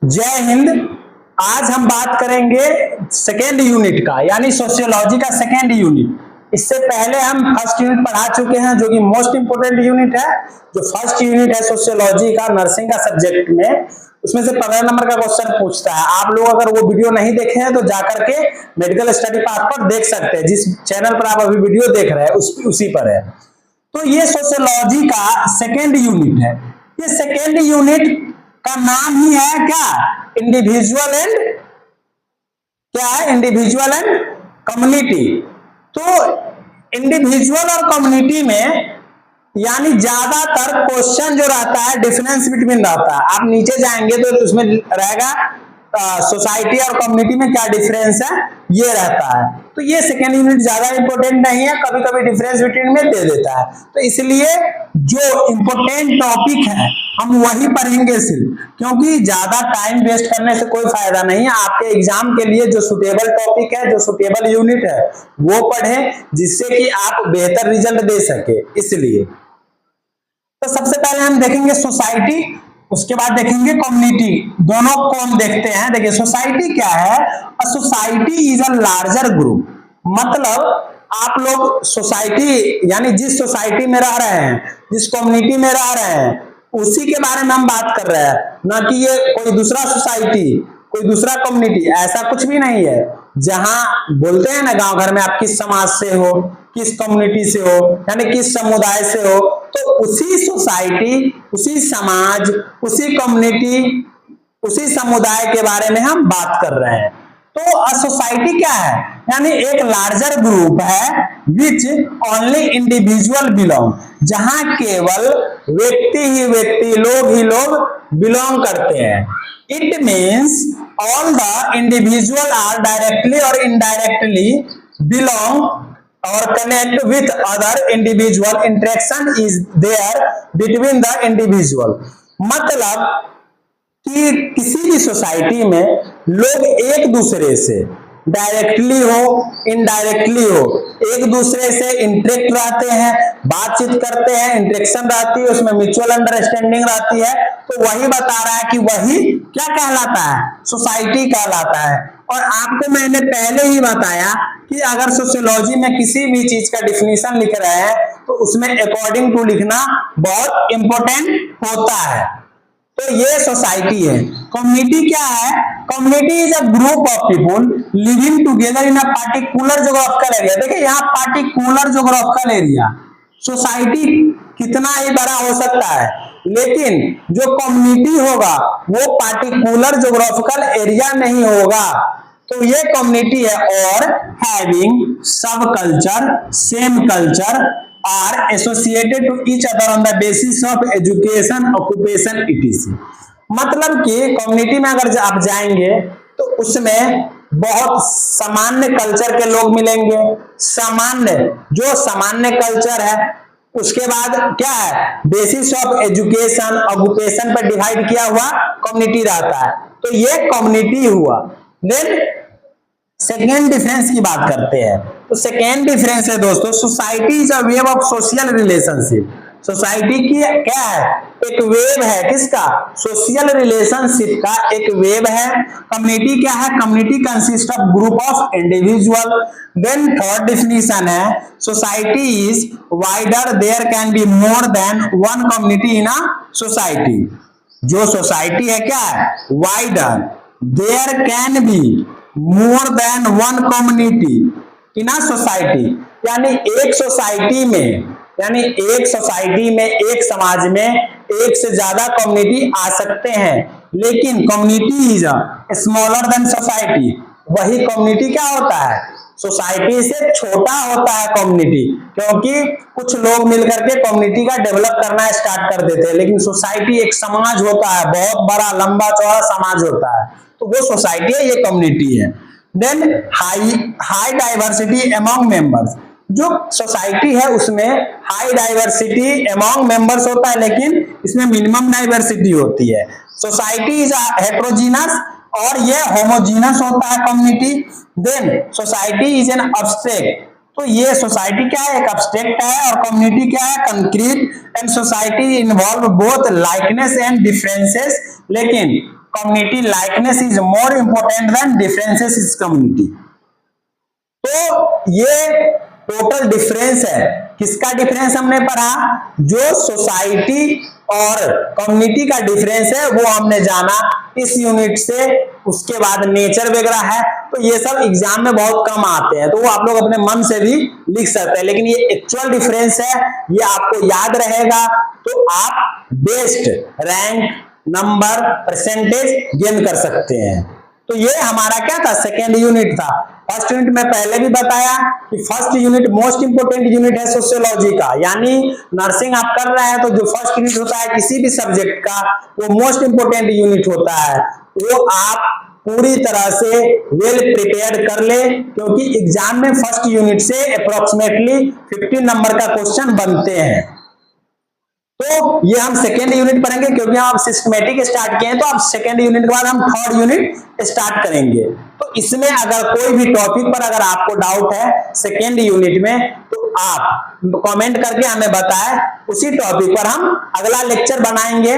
जय हिंद। आज हम बात करेंगे सेकेंड यूनिट का, यानी सोशियोलॉजी का सेकेंड यूनिट। इससे पहले हम फर्स्ट यूनिट पढ़ा चुके हैं, जो कि मोस्ट इंपोर्टेंट यूनिट है। जो फर्स्ट यूनिट है सोशियोलॉजी का, नर्सिंग का सब्जेक्ट में, उसमें से 15 नंबर का क्वेश्चन पूछता है। आप लोग अगर वो वीडियो नहीं देखे हैं तो जाकर के मेडिकल स्टडी पाथ पर देख सकते हैं। जिस चैनल पर आप अभी वीडियो देख रहे हैं उसी पर है। तो ये सोशियोलॉजी का सेकेंड यूनिट है। ये सेकेंड यूनिट का नाम ही है क्या? इंडिविजुअल एंड क्या है? Individual and community. तो इंडिविजुअल और कम्युनिटी में यानी ज्यादातर क्वेश्चन जो रहता है डिफरेंस बिटवीन रहता है। आप नीचे जाएंगे तो उसमें रहेगा सोसाइटी और कम्युनिटी में क्या डिफरेंस है, ये रहता है। तो ये सेकेंड यूनिट ज्यादा इंपॉर्टेंट नहीं है, कभी कभी डिफरेंस बिटवीन में दे देता है। तो इसलिए जो इंपॉर्टेंट टॉपिक है हम वही पढ़ेंगे सिर्फ, क्योंकि ज्यादा टाइम वेस्ट करने से कोई फायदा नहीं है। आपके एग्जाम के लिए जो सुटेबल टॉपिक है, जो सुटेबल यूनिट है, वो पढ़ें, जिससे कि आप बेहतर रिजल्ट दे सके। इसलिए तो सबसे पहले हम देखेंगे सोसाइटी, उसके बाद देखेंगे कम्युनिटी। दोनों को हम देखते हैं। देखिए सोसाइटी क्या है? A society is a larger group. मतलब आप लोग सोसाइटी यानी जिस सोसाइटी में रह रहे हैं, जिस कम्युनिटी में रह रहे हैं, उसी के बारे में हम बात कर रहे हैं, ना कि ये कोई दूसरा सोसाइटी, कोई दूसरा कम्युनिटी। ऐसा कुछ भी नहीं है। जहां बोलते हैं ना गांव घर में आप किस समाज से हो, किस कम्युनिटी से हो, यानी किस समुदाय से हो, तो उसी सोसाइटी, उसी समाज, उसी कम्युनिटी, उसी समुदाय के बारे में हम बात कर रहे हैं। तो अ सोसाइटी क्या है? यानी एक लार्जर ग्रुप है विच ओनली इंडिविजुअल बिलोंग, जहां केवल व्यक्ति ही व्यक्ति, लोग ही लोग बिलोंग करते हैं। It means all the individual are directly और indirectly belong or connect with other individual. Interaction is there between the individual. मतलब कि किसी भी सोसाइटी में लोग एक दूसरे से डायरेक्टली हो, इनडायरेक्टली हो, एक दूसरे से इंटरेक्ट रहते हैं, बातचीत करते हैं, इंटरेक्शन रहती है, उसमें म्यूचुअल अंडरस्टैंडिंग रहती है। तो वही बता रहा है कि वही क्या कहलाता है? सोसाइटी कहलाता है। और आपको मैंने पहले ही बताया कि अगर सोशियोलॉजी में किसी भी चीज का डिफिनीशन लिख रहे हैं तो उसमें अकॉर्डिंग टू लिखना बहुत इंपॉर्टेंट होता है। तो ये सोसाइटी है। कम्युनिटी क्या है? Community is a group of people living together in a particular geographical area. देखिए यहाँ पार्टिकुलर ज्योग्राफिकल एरिया, सोसाइटी कितना ही बड़ा हो सकता है, लेकिन जो कम्युनिटी होगा वो पार्टिकुलर ज्योग्राफिकल एरिया नहीं होगा। तो ये कम्युनिटी है। और having subculture, same culture are associated to each other on the basis of education, occupation etc. मतलब कि कम्युनिटी में अगर आप जाएंगे तो उसमें बहुत सामान्य कल्चर के लोग मिलेंगे। सामान्य, जो सामान्य कल्चर है, उसके बाद क्या है? बेसिस ऑफ एजुकेशन, ऑक्यूपेशन पर डिवाइड किया हुआ कम्युनिटी रहता है। तो ये कम्युनिटी हुआ। देन सेकेंड डिफरेंस की बात करते हैं। तो सेकेंड डिफरेंस है दोस्तों, society is a wave of social relationship. Society की क्या है? एक वेव है। किसका? सोशल रिलेशनशिप का एक वेव है। कम्युनिटी क्या है? Community consist of group of individual. Then third definition है, society is wider, there can be more than one community in a society. जो सोसाइटी है क्या है? Wider, there can be more than one community in a society. यानी एक society में, यानी एक सोसाइटी में, एक समाज में एक से ज्यादा कम्युनिटी आ सकते हैं, लेकिन community is smaller than society. वही कम्युनिटी क्या होता है? सोसाइटी से छोटा होता है कम्युनिटी, क्योंकि कुछ लोग मिलकर के कम्युनिटी का डेवलप करना स्टार्ट कर देते हैं। लेकिन सोसाइटी एक समाज होता है, बहुत बड़ा लंबा चौड़ा समाज होता है, तो वो सोसाइटी है, ये कम्युनिटी है। Then high diversity among members. जो सोसाइटी है उसमें हाई डाइवर्सिटी अमॉन्ग मेंबर्स होता है, लेकिन इसमें मिनिमम डाइवर्सिटी होती है। सोसाइटी इज हेट्रोजीनस और ये होमोजीनस होता है community. Then society is an abstract. तो ये सोसाइटी क्या है? एक अब्स्ट्रैक्ट है। और कम्युनिटी क्या है? Concrete. And society involve both likeness and differences. लेकिन community likeness is more important than differences is community. तो ये टोटल डिफरेंस है, किसका डिफरेंस हमने पढ़ा, जो सोसाइटी और कम्युनिटी का डिफरेंस है वो हमने जाना इस यूनिट से। उसके बाद नेचर वगैरह है, तो ये सब एग्जाम में बहुत कम आते हैं, तो वो आप लोग अपने मन से भी लिख सकते हैं, लेकिन ये एक्चुअल डिफरेंस है, ये आपको याद रहेगा तो आप best rank, number, percentage gain कर सकते हैं। तो ये हमारा क्या था, सेकेंड यूनिट था। फर्स्ट यूनिट में पहले भी बताया कि first unit most important unit है सोशियोलॉजी का, यानी नर्सिंग आप कर रहे हैं तो जो फर्स्ट यूनिट होता है किसी भी सब्जेक्ट का वो मोस्ट इंपोर्टेंट यूनिट होता है, वो आप पूरी तरह से वेल प्रिपेयर्ड कर ले, क्योंकि एग्जाम में फर्स्ट यूनिट से अप्रोक्सीमेटली 15 नंबर का क्वेश्चन बनते हैं। तो ये हम सेकेंड यूनिट पढ़ेंगे, क्योंकि हम सिस्टमेटिक स्टार्ट किए हैं, तो अब सेकेंड यूनिट के बाद हम थर्ड यूनिट स्टार्ट करेंगे। तो इसमें अगर कोई भी टॉपिक पर अगर आपको डाउट है सेकेंड यूनिट में, तो आप कमेंट करके हमें बताएं, उसी टॉपिक पर हम अगला लेक्चर बनाएंगे।